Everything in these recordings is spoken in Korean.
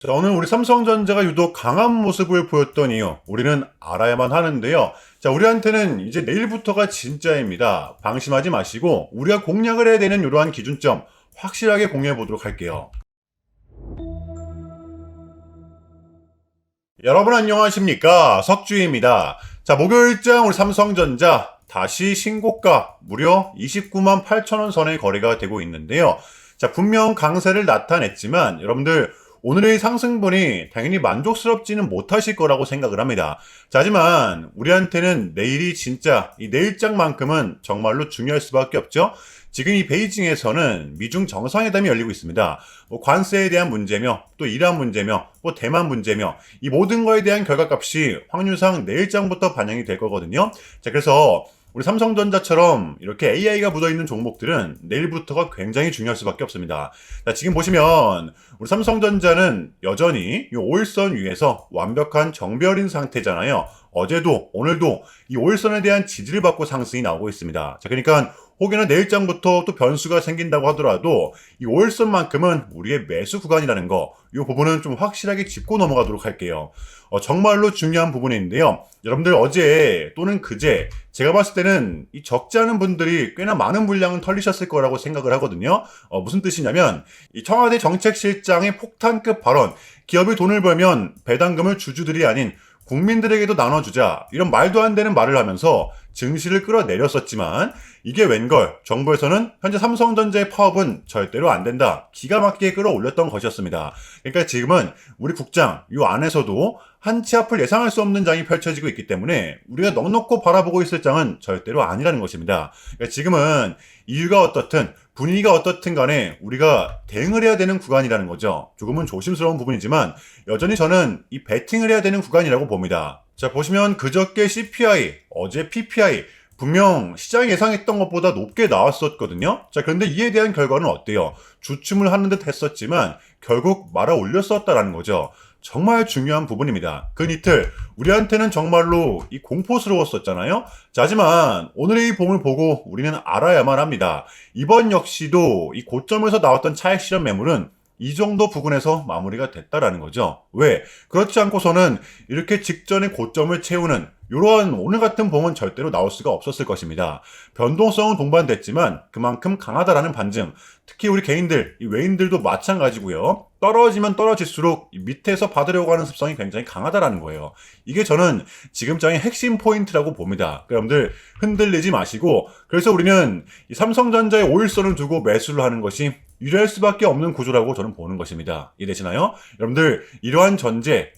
자, 오늘 우리 삼성전자가 유독 강한 모습을 보였던 이유, 우리는 알아야만 하는데요. 자, 우리한테는 이제 내일부터가 진짜입니다. 방심하지 마시고, 우리가 공략을 해야 되는 이러한 기준점, 확실하게 공유해 보도록 할게요. 여러분 안녕하십니까? 석주입니다. 자, 목요일장 우리 삼성전자, 다시 신고가 무려 29만 8천 원 선의 거래가 되고 있는데요. 자, 분명 강세를 나타냈지만, 여러분들, 오늘의 상승분이 당연히 만족스럽지는 못하실 거라고 생각을 합니다. 자, 하지만 우리한테는 내일이 진짜 이 내일장만큼은 정말로 중요할 수밖에 없죠. 지금 이 베이징에서는 미중 정상회담이 열리고 있습니다. 뭐 관세에 대한 문제며 또 이란 문제며 뭐 대만 문제며 이 모든 거에 대한 결과값이 확률상 내일장부터 반영이 될 거거든요. 자, 그래서 우리 삼성전자처럼 이렇게 AI가 묻어있는 종목들은 내일부터가 굉장히 중요할 수밖에 없습니다. 자, 지금 보시면 우리 삼성전자는 여전히 이 5일선 위에서 완벽한 정별인 상태잖아요. 어제도 오늘도 이 5일선에 대한 지지를 받고 상승이 나오고 있습니다. 자, 그러니까 혹여나 내일장부터 또 변수가 생긴다고 하더라도 이 5일선만큼은 우리의 매수 구간이라는 거, 이 부분은 좀 확실하게 짚고 넘어가도록 할게요. 정말로 중요한 부분인데요. 여러분들 어제 또는 그제 제가 봤을 때는 이 적지 않은 분들이 꽤나 많은 물량을 털리셨을 거라고 생각을 하거든요. 무슨 뜻이냐면 이 청와대 정책실장의 폭탄급 발언, 기업이 돈을 벌면 배당금을 주주들이 아닌 국민들에게도 나눠주자, 이런 말도 안 되는 말을 하면서 증시를 끌어내렸었지만 이게 웬걸 정부에서는 현재 삼성전자의 파업은 절대로 안 된다, 기가 막히게 끌어올렸던 것이었습니다. 그러니까 지금은 우리 국장 이 안에서도 한치 앞을 예상할 수 없는 장이 펼쳐지고 있기 때문에 우리가 넉넉고 바라보고 있을 장은 절대로 아니라는 것입니다. 그러니까 지금은 이유가 어떻든 분위기가 어떻든 간에 우리가 대응을 해야 되는 구간이라는 거죠. 조금은 조심스러운 부분이지만 여전히 저는 이 배팅을 해야 되는 구간이라고 봅니다. 자, 보시면 그저께 CPI, 어제 PPI 분명 시장이 예상했던 것보다 높게 나왔었거든요. 자, 그런데 이에 대한 결과는 어때요? 주춤을 하는 듯 했었지만 결국 말아 올렸었다라는 거죠. 정말 중요한 부분입니다. 그 이틀 우리한테는 정말로 이 공포스러웠었잖아요. 자, 하지만 오늘의 이 봄을 보고 우리는 알아야만 합니다. 이번 역시도 이 고점에서 나왔던 차익 실현 매물은 이 정도 부근에서 마무리가 됐다라는 거죠. 왜? 그렇지 않고서는 이렇게 직전에 고점을 채우는 이러한 오늘 같은 봄은 절대로 나올 수가 없었을 것입니다. 변동성은 동반됐지만 그만큼 강하다라는 반증. 특히 우리 개인들, 이 외인들도 마찬가지고요. 떨어지면 떨어질수록 밑에서 받으려고 하는 습성이 굉장히 강하다라는 거예요. 이게 저는 지금장의 핵심 포인트라고 봅니다. 여러분들 흔들리지 마시고, 그래서 우리는 이 삼성전자의 5일선을 두고 매수를 하는 것이 유리할 수밖에 없는 구조라고 저는 보는 것입니다. 이해되시나요? 여러분들 이러한 전제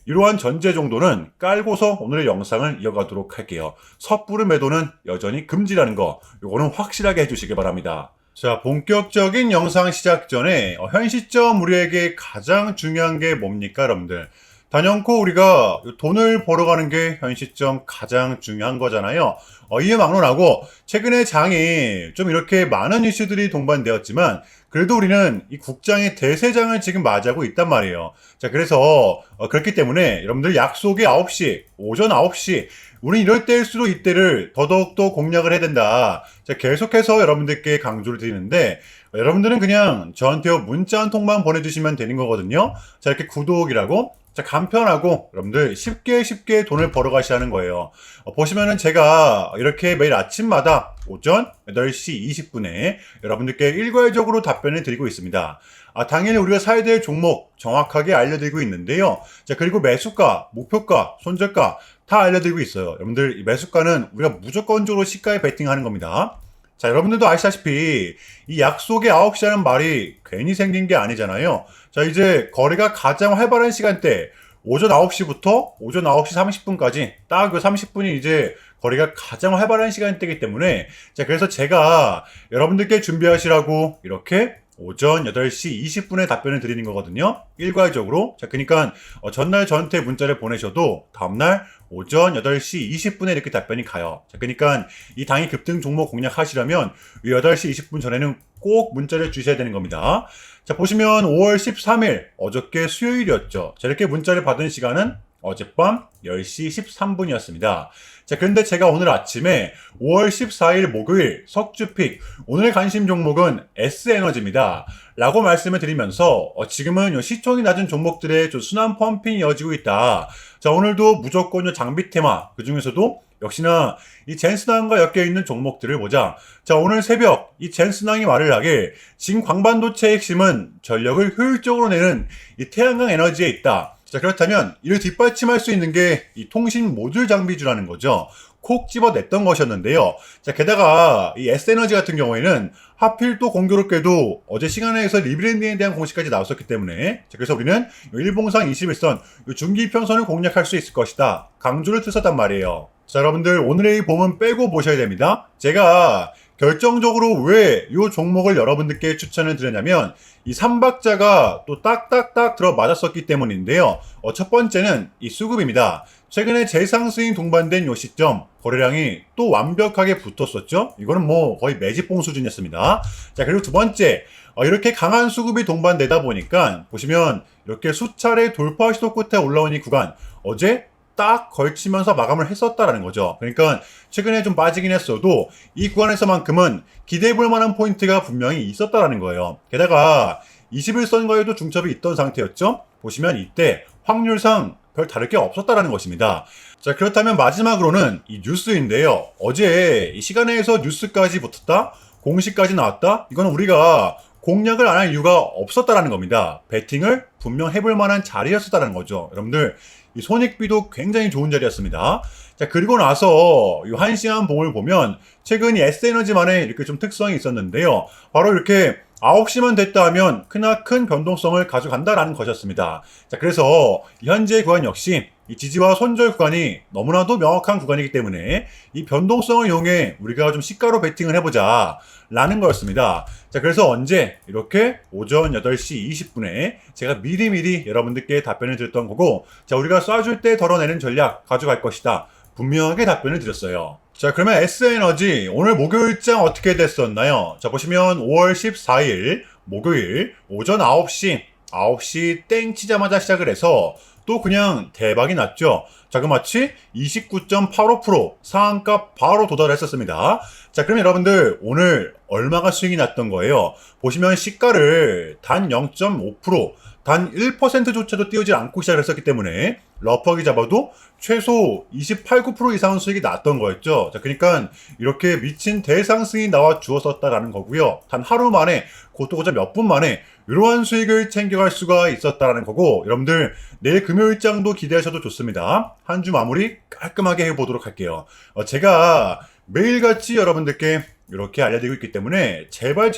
정도는 깔고서 오늘의 영상을 이어가도록 할게요. 섣부른 매도는 여전히 금지라는 거, 요거는 확실하게 해주시기 바랍니다. 자, 본격적인 영상 시작 전에 현 시점 우리에게 가장 중요한 게 뭡니까, 여러분들? 단연코 우리가 돈을 벌어가는 게 현 시점 가장 중요한 거잖아요. 이에 막론하고 최근에 장이 좀 이렇게 많은 이슈들이 동반되었지만 그래도 우리는 이 국장의 대세장을 지금 맞이하고 있단 말이에요. 자, 그래서 그렇기 때문에 여러분들 약속이 9시, 오전 9시, 우리 이럴 때일수록 이때를 더더욱더 공략을 해야 된다. 자, 계속해서 여러분들께 강조를 드리는데 여러분들은 그냥 저한테 문자 한 통만 보내주시면 되는 거거든요. 자, 이렇게 구독이라고. 자, 간편하고 여러분들 쉽게 돈을 벌어 가시라는 거예요. 보시면은 제가 이렇게 매일 아침마다 오전 8시 20분에 여러분들께 일괄적으로 답변을 드리고 있습니다. 당연히 우리가 사야 될 종목 정확하게 알려드리고 있는데요. 자, 그리고 매수가, 목표가, 손절가 다 알려드리고 있어요. 여러분들 이 매수가는 우리가 무조건적으로 시가에 베팅하는 겁니다. 자, 여러분들도 아시다시피 이 약속의 9시라는 말이 괜히 생긴 게 아니잖아요. 자, 이제 거래가 가장 활발한 시간대 오전 9시부터 오전 9시 30분까지 딱 그 30분이 이제 거래가 가장 활발한 시간대이기 때문에, 자, 그래서 제가 여러분들께 준비하시라고 이렇게 오전 8시 20분에 답변을 드리는 거거든요. 일괄적으로. 자, 그러니까 전날 저한테 문자를 보내셔도 다음날 오전 8시 20분에 이렇게 답변이 가요. 자, 그러니까 이 당일 급등 종목 공략하시려면 8시 20분 전에는 꼭 문자를 주셔야 되는 겁니다. 자, 보시면 5월 13일 어저께 수요일이었죠. 자, 이렇게 문자를 받은 시간은 어젯밤 10시 13분이었습니다. 자, 그런데 제가 오늘 아침에 5월 14일 목요일 석주픽 오늘 관심 종목은 S에너지입니다. 라고 말씀을 드리면서 지금은 시총이 낮은 종목들의 순환 펌핑이 이어지고 있다. 자, 오늘도 무조건 장비 테마, 그 중에서도 역시나 이 젠스낭과 엮여있는 종목들을 보자. 자, 오늘 새벽 이 젠스낭이 말을 하길 지금 광반도체의 핵심은 전력을 효율적으로 내는 이 태양광 에너지에 있다. 자, 그렇다면 이를 뒷받침할 수 있는 게 이 통신 모듈 장비주라는 거죠. 콕 집어냈던 것이었는데요. 자, 게다가 이 S에너지 같은 경우에는 하필 또 공교롭게도 어제 시간에서 리브랜딩에 대한 공시까지 나왔었기 때문에, 자, 그래서 우리는 일봉상 21선 중기평선을 공략할 수 있을 것이다. 강조를 틀었단 말이에요. 자, 여러분들 오늘의 봄은 빼고 보셔야 됩니다. 제가 결정적으로 왜 이 종목을 여러분들께 추천을 드렸냐면 이 3박자가 또 딱딱딱 들어맞았었기 때문인데요. 첫 번째는 이 수급입니다. 최근에 재상승이 동반된 요 시점 거래량이 또 완벽하게 붙었었죠. 이거는 뭐 거의 매집봉 수준이었습니다. 자, 그리고 두 번째, 이렇게 강한 수급이 동반되다 보니까 보시면 이렇게 수차례 돌파 시도 끝에 올라온 이 구간 어제 딱 걸치면서 마감을 했었다라는 거죠. 그러니까 최근에 좀 빠지긴 했어도 이 구간에서만큼은 기대해 볼 만한 포인트가 분명히 있었다라는 거예요. 게다가 21선과에도 중첩이 있던 상태였죠. 보시면 이때 확률상 별 다를 게 없었다라는 것입니다. 자, 그렇다면 마지막으로는 이 뉴스인데요. 어제 이 시간에서 뉴스까지 붙었다? 공시까지 나왔다? 이거는 우리가 공략을 안 할 이유가 없었다라는 겁니다. 배팅을 분명 해볼 만한 자리였었다는 거죠. 여러분들 이 손익비도 굉장히 좋은 자리였습니다. 자, 그리고 나서 이 한시한 봉을 보면 최근 이 S에너지만의 이렇게 좀 특성이 있었는데요. 바로 이렇게 9시만 됐다 하면 크나큰 변동성을 가져간다라는 것이었습니다. 자, 그래서 현재 구간 역시 이 지지와 손절 구간이 너무나도 명확한 구간이기 때문에 이 변동성을 이용해 우리가 좀 시가로 베팅을 해보자 라는 거였습니다. 자, 그래서 언제 이렇게 오전 8시 20분에 제가 미리미리 여러분들께 답변을 드렸던 거고, 자, 우리가 쏴줄 때 덜어내는 전략 가져갈 것이다. 분명하게 답변을 드렸어요. 자, 그러면 S에너지 오늘 목요일장 어떻게 됐었나요? 자, 보시면 5월 14일 목요일 오전 9시 땡 치자마자 시작을 해서 또 그냥 대박이 났죠. 자그마치 29.85% 상한가 바로 도달했었습니다. 자, 그럼 여러분들 오늘 얼마가 수익이 났던 거예요? 보시면 시가를 단 0.5%, 단 1%조차도 띄우지 않고 시작을 했었기 때문에 러프하게 잡아도 최소 28, 9% 이상은 수익이 났던 거였죠. 자, 그러니까 이렇게 미친 대상승이 나와 주었었다라는 거고요. 단 하루 만에, 그것도 고작 몇 분 만에 이러한 수익을 챙겨갈 수가 있었다라는 거고, 여러분들 내일 금요일장도 기대하셔도 좋습니다. 한 주 마무리 깔끔하게 해보도록 할게요. 제가 매일같이 여러분들께 이렇게 알려드리고 있기 때문에 제발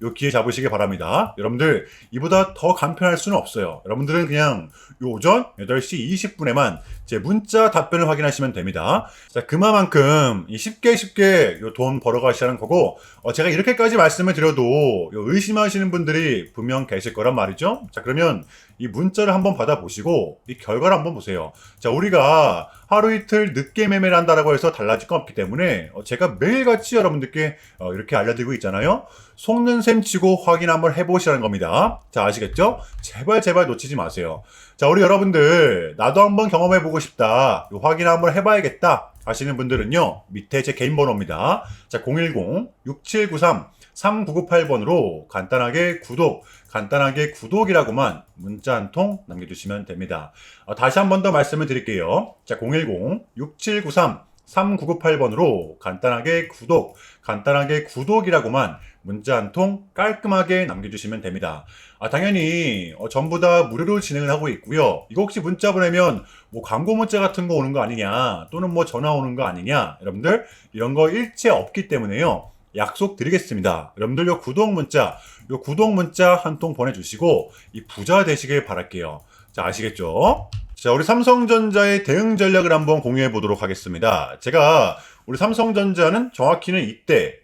요 기회 잡으시길 바랍니다. 여러분들 이보다 더 간편할 수는 없어요. 여러분들은 그냥 요 오전 8시 20분에만 제 문자 답변을 확인하시면 됩니다. 자, 그만큼 쉽게 요 돈 벌어가시라는 거고, 제가 이렇게까지 말씀을 드려도 요 의심하시는 분들이 분명 계실 거란 말이죠. 자, 그러면 이 문자를 한번 받아보시고 이 결과를 한번 보세요. 자, 우리가 하루 이틀 늦게 매매를 한다라고 해서 달라질 건 없기 때문에 제가 매일같이 여러분들께 이렇게 알려드리고 있잖아요. 속는 셈 치고 확인 한번 해보시라는 겁니다. 자, 아시겠죠? 제발 놓치지 마세요. 자, 우리 여러분들 나도 한번 경험해보고 싶다, 확인 한번 해봐야겠다 하시는 분들은요, 밑에 제 개인 번호입니다. 자, 010-6793-3998번으로 간단하게 구독이라고만 문자 한 통 남겨주시면 됩니다. 다시 한 번 더 말씀을 드릴게요. 자, 010-6793-3998번으로 간단하게 구독이라고만 문자 한 통 깔끔하게 남겨주시면 됩니다. 당연히 전부 다 무료로 진행을 하고 있고요. 이거 혹시 문자 보내면 뭐 광고 문자 같은 거 오는 거 아니냐, 또는 뭐 전화 오는 거 아니냐, 여러분들 이런 거 일체 없기 때문에요. 약속드리겠습니다. 여러분들 요 구독 문자 한 통 보내주시고 이 부자 되시길 바랄게요. 자, 아시겠죠? 자, 우리 삼성전자의 대응 전략을 한번 공유해 보도록 하겠습니다. 제가 우리 삼성전자는 정확히는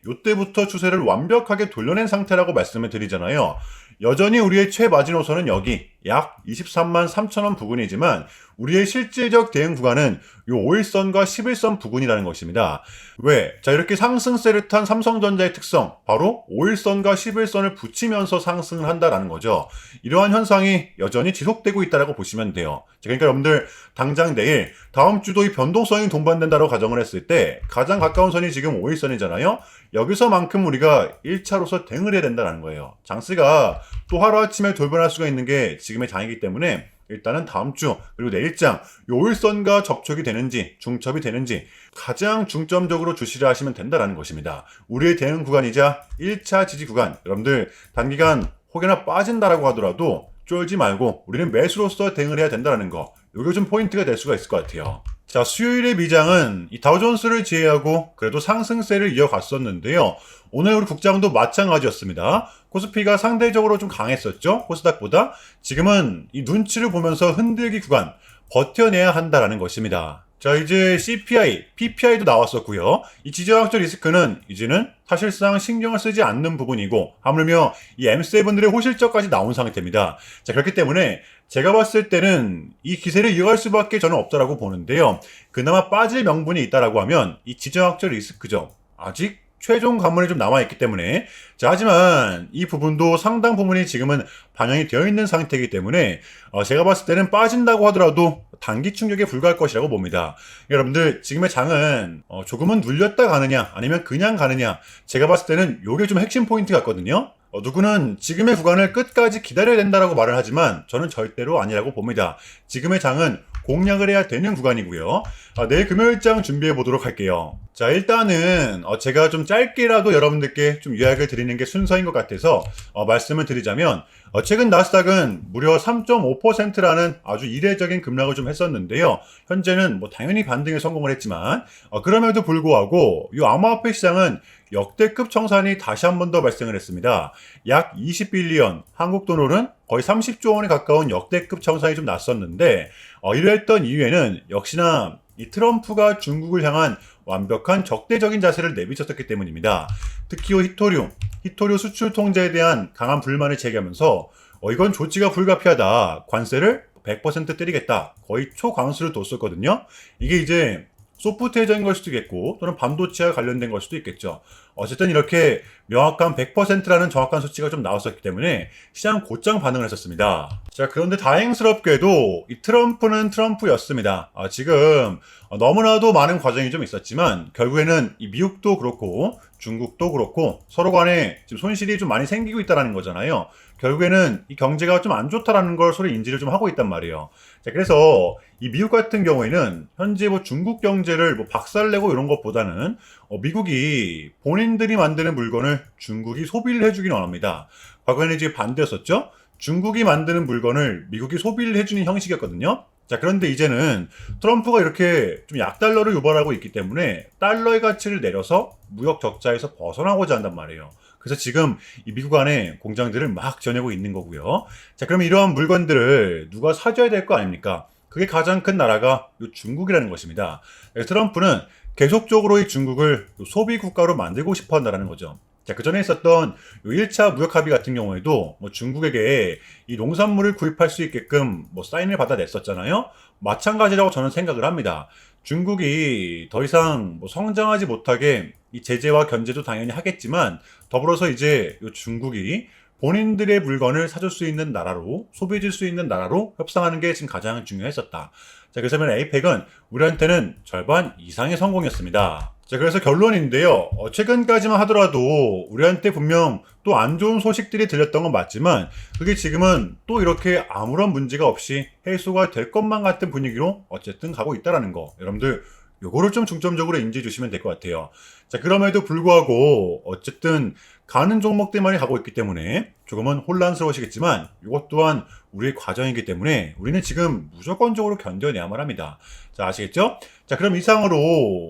요때부터 추세를 완벽하게 돌려낸 상태라고 말씀을 드리잖아요. 여전히 우리의 최마지노선은 여기 약 23만 3천 원 부근이지만 우리의 실질적 대응 구간은 요 5일선과 11선 부근이라는 것입니다. 왜? 자, 이렇게 상승세를 탄 삼성전자의 특성, 바로 5일선과 11선을 붙이면서 상승을 한다라는 거죠. 이러한 현상이 여전히 지속되고 있다고 보시면 돼요. 그러니까 여러분들 당장 내일, 다음 주도 이 변동성이 동반된다고 가정을 했을 때 가장 가까운 선이 지금 5일선이잖아요. 여기서만큼 우리가 1차로서 대응을 해야 된다는 거예요. 장세가 또 하루아침에 돌변할 수가 있는 게 지금의 장이기 때문에 일단은 다음 주 그리고 내일장 요일선과 접촉이 되는지 중첩이 되는지 가장 중점적으로 주시를 하시면 된다는 것입니다. 우리의 대응 구간이자 1차 지지 구간, 여러분들 단기간 혹여나 빠진다라고 하더라도 쫄지 말고 우리는 매수로서 대응을 해야 된다는 거, 이게 좀 포인트가 될 수가 있을 것 같아요. 자, 수요일의 미장은 이 다우존스를 제외하고 그래도 상승세를 이어갔었는데요. 오늘 우리 국장도 마찬가지였습니다. 코스피가 상대적으로 좀 강했었죠. 코스닥보다. 지금은 이 눈치를 보면서 흔들기 구간 버텨내야 한다라는 것입니다. 자, 이제 CPI, PPI도 나왔었고요. 이 지정학적 리스크는 이제는 사실상 신경을 쓰지 않는 부분이고, 하물며 이 M7들의 호실적까지 나온 상태입니다. 자, 그렇기 때문에 제가 봤을 때는 이 기세를 이어갈 수밖에 저는 없다라고 보는데요. 그나마 빠질 명분이 있다라고 하면 이 지정학적 리스크죠. 아직 최종 관문이 좀 남아있기 때문에. 자, 하지만 이 부분도 상당 부분이 지금은 반영이 되어 있는 상태이기 때문에 제가 봤을 때는 빠진다고 하더라도 단기 충격에 불과할 것이라고 봅니다. 여러분들 지금의 장은 조금은 눌렸다 가느냐 아니면 그냥 가느냐, 제가 봤을 때는 요게 좀 핵심 포인트 같거든요. 누구는 지금의 구간을 끝까지 기다려야 된다라고 말을 하지만 저는 절대로 아니라고 봅니다. 지금의 장은 공략을 해야 되는 구간이고요. 내일 금요일장 준비해 보도록 할게요. 자, 일단은 제가 좀 짧게라도 여러분들께 좀 요약을 드리는 게 순서인 것 같아서 말씀을 드리자면, 최근 나스닥은 무려 3.5%라는 아주 이례적인 급락을 좀 했었는데요. 현재는 뭐 당연히 반등에 성공을 했지만 그럼에도 불구하고 이 암호화폐 시장은 역대급 청산이 다시 한 번 더 발생을 했습니다. 약 20빌리언, 한국 돈으로는 거의 30조 원에 가까운 역대급 청산이 좀 났었는데, 이랬던 이유에는 역시나 이 트럼프가 중국을 향한 완벽한 적대적인 자세를 내비쳤었기 때문입니다. 특히 히토류 수출 통제에 대한 강한 불만을 제기하면서 이건 조치가 불가피하다, 관세를 100% 때리겠다, 거의 초강수를 뒀었거든요. 이게 이제 소프트웨어적인 걸 수도 있겠고 또는 반도체와 관련된 걸 수도 있겠죠. 어쨌든 이렇게 명확한 100%라는 정확한 수치가 좀 나왔었기 때문에 시장 곧장 반응을 했었습니다. 자, 그런데 다행스럽게도 이 트럼프는 트럼프였습니다. 지금 너무나도 많은 과정이 좀 있었지만 결국에는 이 미국도 그렇고 중국도 그렇고 서로 간에 지금 손실이 좀 많이 생기고 있다는 거잖아요. 결국에는 이 경제가 좀 안 좋다라는 걸 서로 인지를 좀 하고 있단 말이에요. 자, 그래서 이 미국 같은 경우에는 현재 뭐 중국 경제를 뭐 박살내고 이런 것보다는 미국이 본인들이 만드는 물건을 중국이 소비를 해주기는 원합니다. 과거에는 이제 반대였었죠. 중국이 만드는 물건을 미국이 소비를 해주는 형식이었거든요. 자, 그런데 이제는 트럼프가 이렇게 좀 약달러를 유발하고 있기 때문에 달러의 가치를 내려서 무역 적자에서 벗어나고자 한단 말이에요. 그래서 지금 이 미국 안에 공장들을 막 지어내고 있는 거고요. 자, 그럼 이러한 물건들을 누가 사줘야 될 거 아닙니까? 그게 가장 큰 나라가 요 중국이라는 것입니다. 트럼프는 계속적으로 이 중국을 소비 국가로 만들고 싶어 한다는 거죠. 자, 그 전에 있었던 요 1차 무역 합의 같은 경우에도 뭐 중국에게 이 농산물을 구입할 수 있게끔 뭐 사인을 받아냈었잖아요. 마찬가지라고 저는 생각을 합니다. 중국이 더 이상 뭐 성장하지 못하게 이 제재와 견제도 당연히 하겠지만 더불어서 이제 요 중국이 본인들의 물건을 사줄 수 있는 나라로, 소비해줄 수 있는 나라로 협상하는 게 지금 가장 중요했었다. 자, 그래서 에이펙은 우리한테는 절반 이상의 성공이었습니다. 자, 그래서 결론인데요. 최근까지만 하더라도 우리한테 분명 또 안 좋은 소식들이 들렸던 건 맞지만 그게 지금은 또 이렇게 아무런 문제가 없이 해소가 될 것만 같은 분위기로 어쨌든 가고 있다는 거. 여러분들 요거를 좀 중점적으로 인지해 주시면 될 것 같아요. 자, 그럼에도 불구하고 어쨌든 가는 종목들만이 가고 있기 때문에 조금은 혼란스러우시겠지만 이것 또한 우리의 과정이기 때문에 우리는 지금 무조건적으로 견뎌내야만 합니다. 자, 아시겠죠? 자, 그럼 이상으로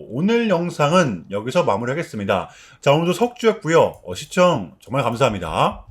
오늘 영상은 여기서 마무리하겠습니다. 자, 오늘도 석주였고요. 시청 정말 감사합니다.